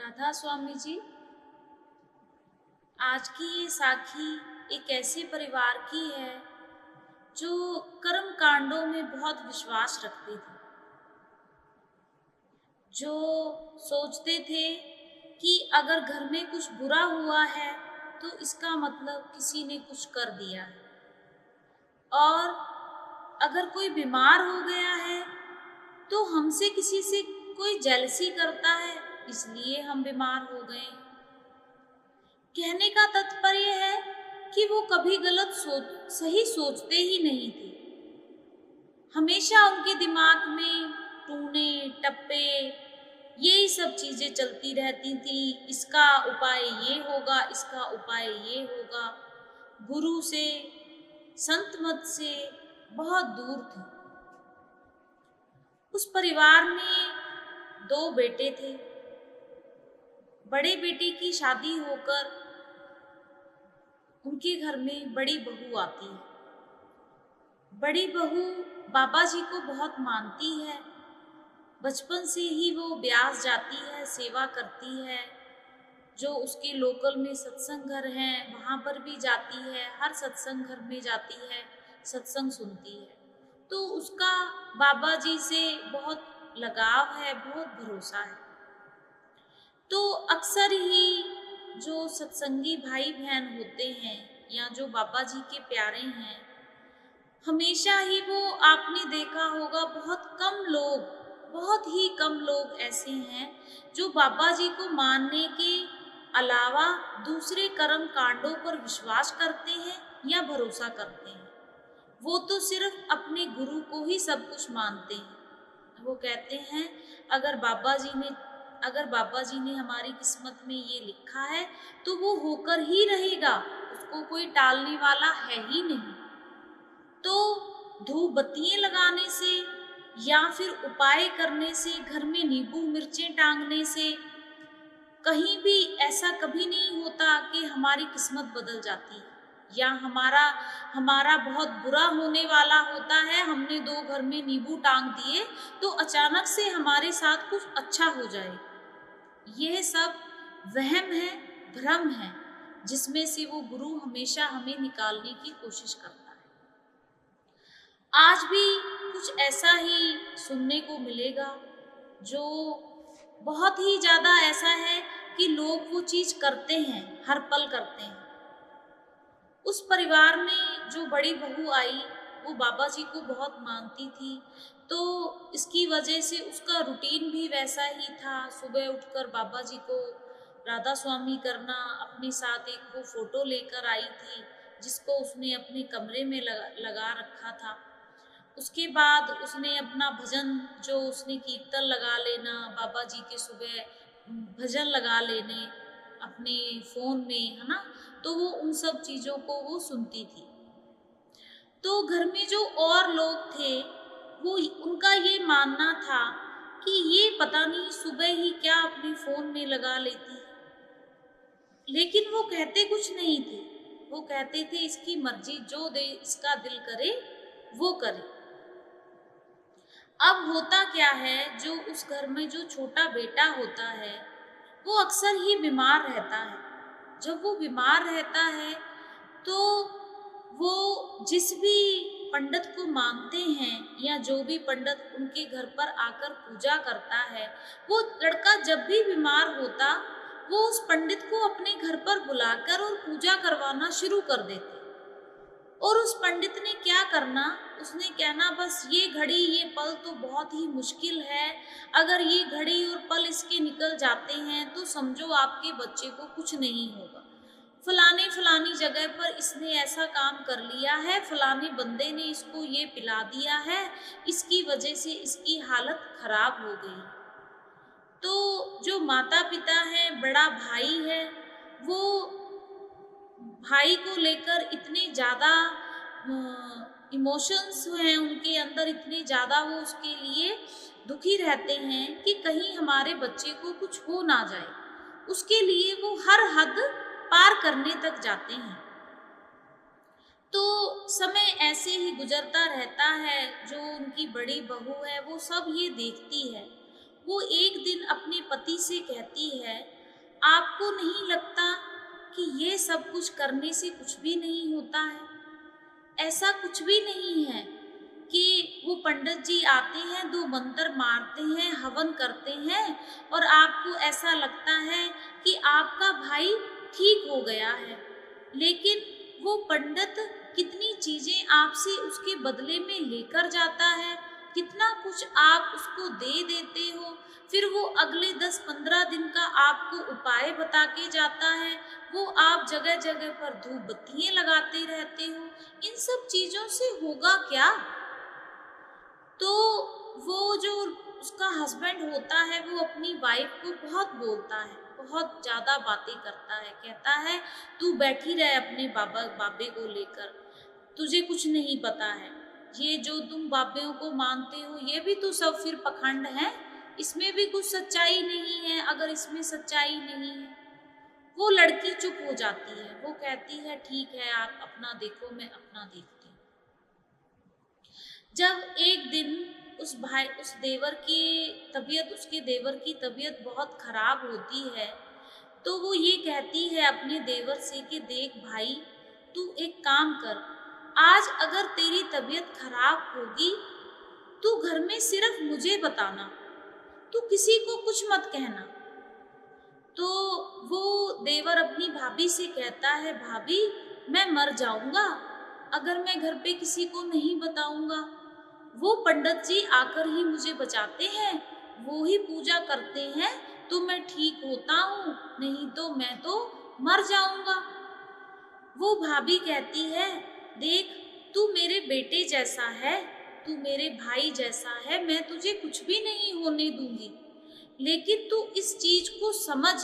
राधा स्वामी जी, आज की ये साखी एक ऐसे परिवार की है जो कर्म कांडों में बहुत विश्वास रखते थे। जो सोचते थे कि अगर घर में कुछ बुरा हुआ है तो इसका मतलब किसी ने कुछ कर दिया है, और अगर कोई बीमार हो गया है तो हमसे किसी से कोई जेलसी करता है, इसलिए हम बीमार हो गए। कहने का तात्पर्य है कि वो कभी सही सोचते ही नहीं थे। हमेशा उनके दिमाग में टूने टप्पे यही सब चीजें चलती रहती थी। इसका उपाय ये होगा, इसका उपाय ये होगा। गुरु से, संत मत से बहुत दूर थे। उस परिवार में दो बेटे थे। बड़े बेटे की शादी होकर उनके घर में बड़ी बहू आती है। बड़ी बहू बाबा जी को बहुत मानती है। बचपन से ही वो ब्यास जाती है, सेवा करती है। जो उसके लोकल में सत्संग घर हैं वहाँ पर भी जाती है, हर सत्संग घर में जाती है, सत्संग सुनती है। तो उसका बाबा जी से बहुत लगाव है, बहुत भरोसा है। तो अक्सर ही जो सत्संगी भाई बहन होते हैं या जो बाबा जी के प्यारे हैं, हमेशा ही वो आपने देखा होगा बहुत ही कम लोग ऐसे हैं जो बाबा जी को मानने के अलावा दूसरे कर्म कांडों पर विश्वास करते हैं या भरोसा करते हैं। वो तो सिर्फ अपने गुरु को ही सब कुछ मानते हैं। वो कहते हैं अगर बाबा जी ने हमारी किस्मत में ये लिखा है तो वो होकर ही रहेगा, उसको कोई टालने वाला है ही नहीं। तो धूप बत्तियां लगाने से या फिर उपाय करने से, घर में नींबू मिर्चें टांगने से कहीं भी ऐसा कभी नहीं होता कि हमारी किस्मत बदल जाती है या हमारा बहुत बुरा होने वाला होता है। हमने दो घर में नींबू टांग दिए तो अचानक से हमारे साथ कुछ अच्छा हो जाए। यह सब वहम है, भ्रम है, जिसमें से वो गुरु हमेशा हमें निकालने की कोशिश करता है। आज भी कुछ ऐसा ही सुनने को मिलेगा, जो बहुत ही ज्यादा ऐसा है कि लोग वो चीज करते हैं, हर पल करते हैं। उस परिवार में जो बड़ी बहू आई वो बाबा जी को बहुत मानती थी, तो इसकी वजह से उसका रूटीन भी वैसा ही था। सुबह उठकर बाबा जी को राधा स्वामी करना, अपने साथ एक वो फोटो लेकर आई थी जिसको उसने अपने कमरे में लगा रखा था। उसके बाद उसने अपना भजन, जो उसने कीर्तन लगा लेना, बाबा जी के सुबह भजन लगा लेने अपने फोन में, है ना, तो वो उन सब चीजों को वो सुनती थी। तो घर में जो और लोग थे वो उनका ये मानना था कि ये पता नहीं सुबह ही क्या अपने फोन में लगा लेती है, लेकिन वो कहते कुछ नहीं थे। वो कहते थे इसकी मर्जी, जो दे इसका दिल करे वो करे। अब होता क्या है, जो उस घर में जो छोटा बेटा होता है वो अक्सर ही बीमार रहता है। जब वो बीमार रहता है तो वो जिस भी पंडित को मानते हैं या जो भी पंडित उनके घर पर आकर पूजा करता है, वो लड़का जब भी बीमार होता वो उस पंडित को अपने घर पर बुलाकर और पूजा करवाना शुरू कर देते। और उस पंडित ने क्या करना, उसने कहना बस ये घड़ी ये पल तो बहुत ही मुश्किल है, अगर ये घड़ी और पल इसके निकल जाते हैं तो समझो आपके बच्चे को कुछ नहीं होगा। फलानी जगह पर इसने ऐसा काम कर लिया है, फलाने बंदे ने इसको ये पिला दिया है, इसकी वजह से इसकी हालत खराब हो गई। तो जो माता पिता है, बड़ा भाई है, वो भाई को लेकर इतने ज़्यादा इमोशंस हैं उनके अंदर, इतने ज़्यादा वो उसके लिए दुखी रहते हैं कि कहीं हमारे बच्चे को कुछ हो ना जाए। उसके लिए वो हर हद पार करने तक जाते हैं। तो समय ऐसे ही गुजरता रहता है। जो उनकी बड़ी बहू है वो सब ये देखती है वो एक दिन अपने पति से कहती है, आपको नहीं लगता कि ये सब कुछ करने से कुछ भी नहीं होता है? ऐसा कुछ भी नहीं है कि वो पंडित जी आते हैं, 2 मंत्र मारते हैं, हवन करते हैं और आपको ऐसा लगता है कि आपका भाई ठीक हो गया है। लेकिन वो पंडित कितनी चीज़ें आपसे उसके बदले में लेकर जाता है, कितना कुछ आप उसको दे देते हो, फिर वो अगले 10-15 दिन का आपको उपाय बता के जाता है, वो आप जगह-जगह पर धूप बत्तियाँ लगाते रहते हो। इन सब चीज़ों से होगा क्या? तो वो जो उसका हस्बैंड होता है वो अपनी वाइफ को बहुत बोलता है, बहुत ज़्यादा बातें करता है, कहता है तू बैठी रहे अपने बाबे को लेकर, तुझे कुछ नहीं पता है। ये जो तुम बाबेों को मानते हो ये भी तो सब फिर पखंड है, इसमें भी कुछ सच्चाई नहीं है। अगर इसमें सच्चाई नहीं है, वो लड़की चुप हो जाती है, वो कहती है ठीक है आप अपना देखो, मैं अपना देखती हूँ। जब एक दिन उसके देवर की तबीयत बहुत खराब होती है, तो वो ये कहती है अपने देवर से कि देख भाई, तू एक काम कर, आज अगर तेरी तबीयत खराब होगी, तू घर में सिर्फ मुझे बताना, तू किसी को कुछ मत कहना। तो वो देवर अपनी भाभी से कहता है, भाभी मैं मर जाऊंगा अगर मैं घर पे किसी को नहीं बताऊंगा। वो पंडित जी आकर ही मुझे बचाते हैं, वो ही पूजा करते हैं तो मैं ठीक होता हूँ, नहीं तो मैं तो मर जाऊंगा। वो भाभी कहती है, देख तू मेरे बेटे जैसा है, तू मेरे भाई जैसा है, मैं तुझे कुछ भी नहीं होने दूंगी, लेकिन तू इस चीज को समझ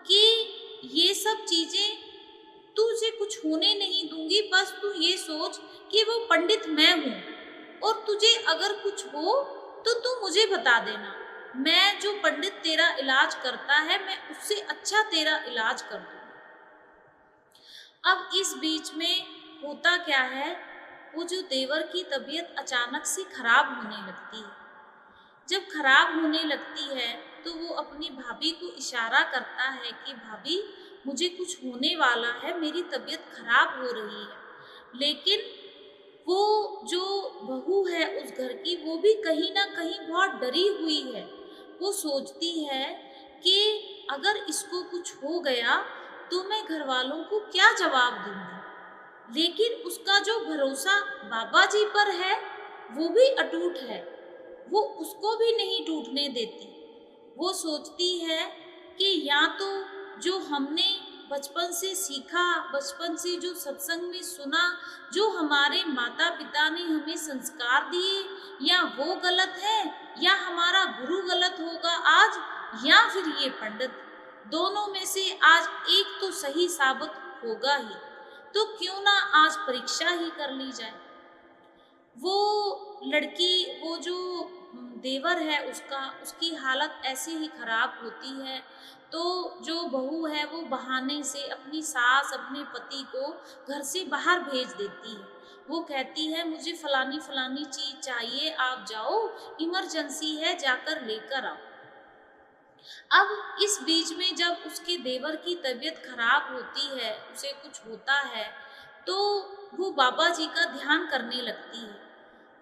कि ये सब चीजें तुझे कुछ होने नहीं दूंगी। बस तू ये सोच कि वो पंडित मैं हूँ और तुझे अगर कुछ हो तो तू मुझे बता देना, मैं जो पंडित तेरा इलाज करता है मैं उससे अच्छा तेरा इलाज कर दूंगा। अब इस बीच में होता क्या है, वो जो देवर की तबीयत अचानक से खराब होने लगती है। जब खराब होने लगती है तो वो अपनी भाभी को इशारा करता है कि भाभी मुझे कुछ होने वाला है, मेरी तबीयत खराब हो रही है। लेकिन वो जो बहू है उस घर की, वो भी कहीं ना कहीं बहुत डरी हुई है। वो सोचती है कि अगर इसको कुछ हो गया तो मैं घर वालों को क्या जवाब दूंगी। लेकिन उसका जो भरोसा बाबा जी पर है वो भी अटूट है, वो उसको भी नहीं टूटने देती। वो सोचती है कि या तो जो हमने बचपन से सीखा, बचपन से जो सत्संग में सुना, जो हमारे माता पिता ने हमें संस्कार दिए, या वो गलत है या हमारा गुरु गलत होगा आज, या फिर ये पंडित, दोनों में से आज एक तो सही साबित होगा ही। तो क्यों ना आज परीक्षा ही कर ली जाए। वो लड़की, वो जो देवर है उसकी हालत ऐसे ही खराब होती है। तो जो बहू है वो बहाने से अपनी सास अपने पति को घर से बाहर भेज देती है। वो कहती है मुझे फलानी फलानी चीज चाहिए, आप जाओ, इमरजेंसी है, जाकर लेकर आओ। अब इस बीच में जब उसके देवर की तबीयत खराब होती है, उसे कुछ होता है, तो वो बाबा जी का ध्यान करने लगती है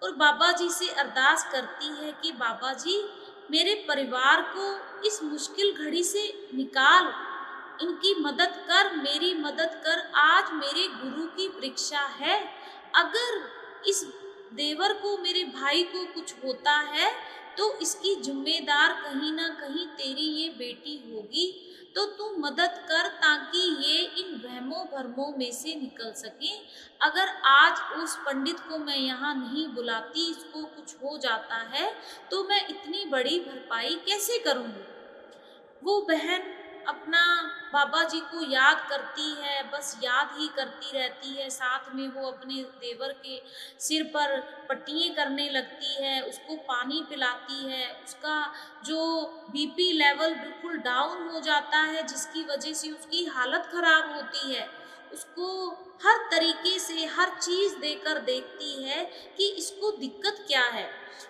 और बाबा जी से अरदास करती है कि बाबा जी मेरे परिवार को इस मुश्किल घड़ी से निकाल, इनकी मदद कर, मेरी मदद कर। आज मेरे गुरु की परीक्षा है, अगर इस देवर को, मेरे भाई को कुछ होता है तो इसकी जिम्मेदार कहीं ना कहीं तेरी ये बेटी होगी। तो तू मदद कर ताकि ये इन वहमों भरमों में से निकल सके। अगर आज उस पंडित को मैं यहाँ नहीं बुलाती, इसको कुछ हो जाता है तो मैं इतनी बड़ी भरपाई कैसे करूँगी। वो बहन अपना बाबा जी को याद करती है, बस याद ही करती रहती है। साथ में वो अपने देवर के सिर पर पट्टियाँ करने लगती है, उसको पानी पिलाती है। उसका जो बीपी लेवल बिल्कुल डाउन हो जाता है, जिसकी वजह से उसकी हालत खराब होती है, उसको हर तरीके से हर चीज देकर देखती है कि इसको दिक्कत क्या है,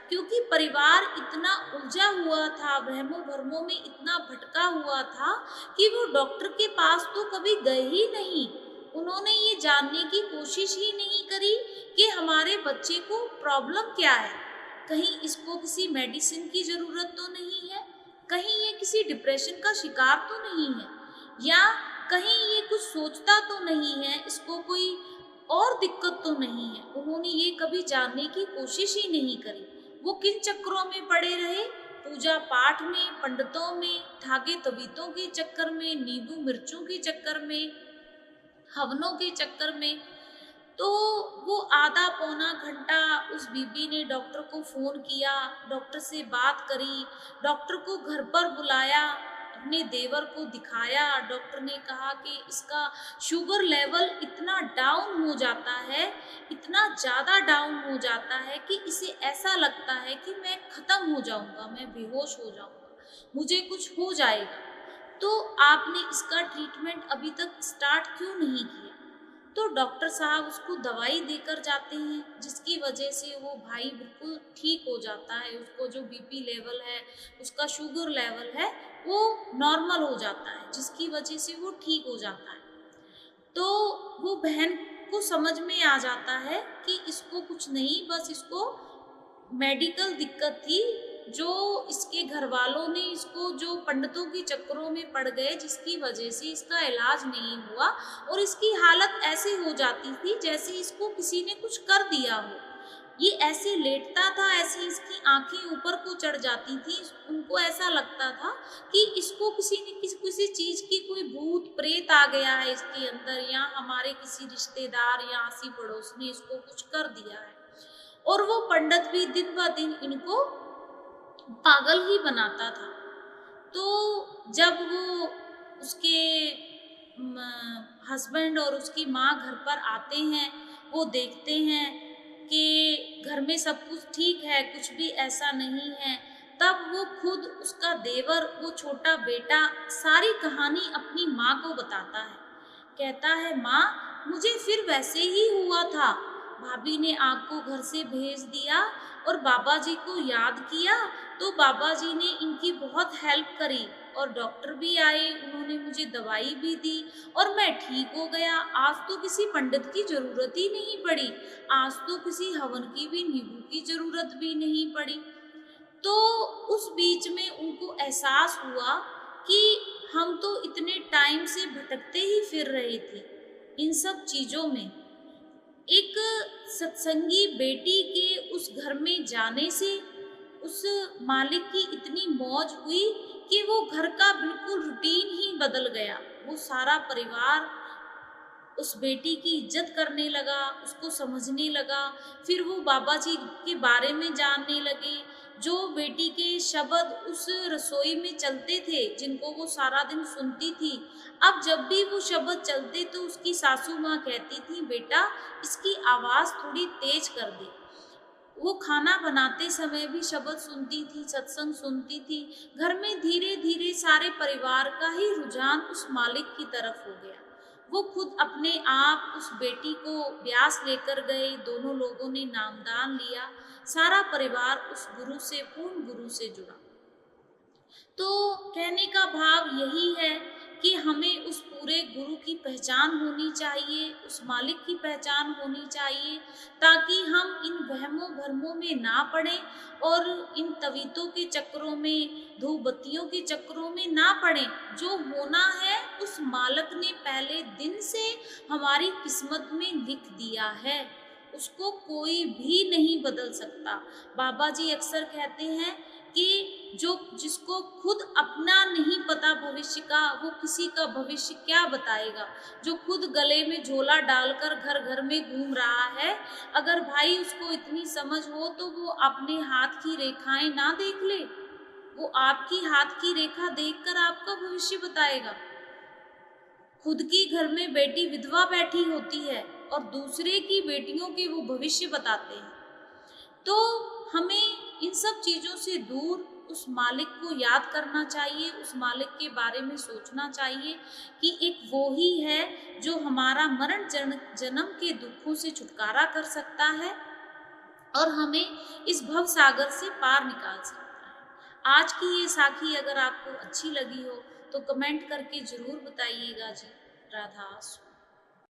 क्योंकि परिवार इतना उलझा हुआ था, वहमों भरमों में इतना भटका हुआ था कि वो डॉक्टर के पास तो कभी गए ही नहीं। उन्होंने ये जानने की कोशिश ही नहीं करी कि हमारे बच्चे को प्रॉब्लम क्या है, कहीं इसको किसी मेडिसिन की जरूरत तो नहीं है, कहीं ये किसी डिप्रेशन का शिकार तो नहीं है, या कहीं ये कुछ सोचता तो नहीं है, इसको कोई और दिक्कत तो नहीं है। उन्होंने ये कभी जानने की कोशिश ही नहीं करी। वो किन चक्करों में पड़े रहे, पूजा पाठ में, पंडितों में, धागे तबीतों के चक्कर में, नींबू मिर्चों के चक्कर में, हवनों के चक्कर में। तो वो आधा पौना घंटा उस बीबी ने डॉक्टर को फोन किया, डॉक्टर से बात करी, डॉक्टर को घर पर बुलाया, अपने देवर को दिखाया। डॉक्टर ने कहा कि इसका शुगर लेवल इतना डाउन हो जाता है, इतना ज़्यादा डाउन हो जाता है कि इसे ऐसा लगता है कि मैं ख़त्म हो जाऊंगा, मैं बेहोश हो जाऊंगा, मुझे कुछ हो जाएगा। तो आपने इसका ट्रीटमेंट अभी तक स्टार्ट क्यों नहीं किया? तो डॉक्टर साहब उसको दवाई देकर जाते हैं, जिसकी वजह से वो भाई बिल्कुल ठीक हो जाता है। उसको जो बीपी लेवल है, उसका शुगर लेवल है, वो नॉर्मल हो जाता है, जिसकी वजह से वो ठीक हो जाता है। तो वो बहन को समझ में आ जाता है कि इसको कुछ नहीं, बस इसको मेडिकल दिक्कत थी, जो इसके घर वालों ने इसको जो पंडितों के चक्करों में पड़ गए, जिसकी वजह से इसका इलाज नहीं हुआ और इसकी हालत ऐसे हो जाती थी जैसे इसको किसी ने कुछ कर दिया हो। ये ऐसे लेटता था, ऐसे इसकी आंखें ऊपर को चढ़ जाती थी, उनको ऐसा लगता था कि इसको किसी ने किसी चीज की कोई भूत प्रेत आ गया है इसके अंदर, या हमारे किसी रिश्तेदार या आसी पड़ोस ने इसको कुछ कर दिया है। और वो पंडित भी दिन ब दिन इनको पागल ही बनाता था। तो जब वो उसके हस्बैंड और उसकी माँ घर पर आते हैं, वो देखते हैं कि घर में सब कुछ ठीक है, कुछ भी ऐसा नहीं है, तब वो खुद, उसका देवर, वो छोटा बेटा सारी कहानी अपनी माँ को बताता है। कहता है, माँ मुझे फिर वैसे ही हुआ था, भाभी ने आपको घर से भेज दिया और बाबा जी को याद किया, तो बाबा जी ने इनकी बहुत हेल्प करी और डॉक्टर भी आए, उन्होंने मुझे दवाई भी दी और मैं ठीक हो गया। आज तो किसी पंडित की जरूरत ही नहीं पड़ी, आज तो किसी हवन की भी, नींबू की जरूरत भी नहीं पड़ी। तो उस बीच में उनको एहसास हुआ कि हम तो इतने टाइम से भटकते ही फिर रहे थे इन सब चीज़ों में। एक सत्संगी बेटी के उस घर में जाने से उस मालिक की इतनी मौज हुई कि वो घर का बिल्कुल रूटीन ही बदल गया। वो सारा परिवार उस बेटी की इज्जत करने लगा, उसको समझने लगा। फिर वो बाबा जी के बारे में जानने लगे। जो बेटी के शब्द उस रसोई में चलते थे, जिनको वो सारा दिन सुनती थी, अब जब भी वो शब्द चलते तो उसकी सासू माँ कहती थी, बेटा इसकी आवाज़ थोड़ी तेज कर दे। वो खाना बनाते समय भी शब्द सुनती थी, सत्संग सुनती थी। घर में धीरे धीरे सारे परिवार का ही रुझान उस मालिक की तरफ हो गया। वो खुद अपने आप उस बेटी को ब्यास लेकर गए, दोनों लोगों ने नामदान लिया, सारा परिवार उस गुरु से, पूर्ण गुरु से जुड़ा। तो कहने का भाव यही है कि हमें उस पूरे गुरु की पहचान होनी चाहिए, उस मालिक की पहचान होनी चाहिए, ताकि हम इन वहमों भरमों में ना पड़ें और इन तवीतों के चक्करों में, धूप बत्तियों के चक्करों में ना पड़ें। जो होना है उस मालिक ने पहले दिन से हमारी किस्मत में लिख दिया है, उसको कोई भी नहीं बदल सकता। बाबा जी अक्सर कहते हैं कि जिसको खुद अपना नहीं पता भविष्य का, वो किसी का भविष्य क्या बताएगा। जो खुद गले में झोला डालकर घर घर में घूम रहा है, अगर भाई उसको इतनी समझ हो तो वो अपने हाथ की रेखाएं ना देख ले, वो आपकी हाथ की रेखा देखकर आपका भविष्य बताएगा। खुद की घर में बेटी विधवा बैठी होती है और दूसरे की बेटियों के वो भविष्य बताते हैं। तो हमें इन सब चीज़ों से दूर उस मालिक को याद करना चाहिए, उस मालिक के बारे में सोचना चाहिए कि एक वो ही है जो हमारा मरण जन्म के दुखों से छुटकारा कर सकता है और हमें इस भव सागर से पार निकाल सकता है। आज की ये साखी अगर आपको अच्छी लगी हो तो कमेंट करके जरूर बताइएगा जी। राधा स्वामी।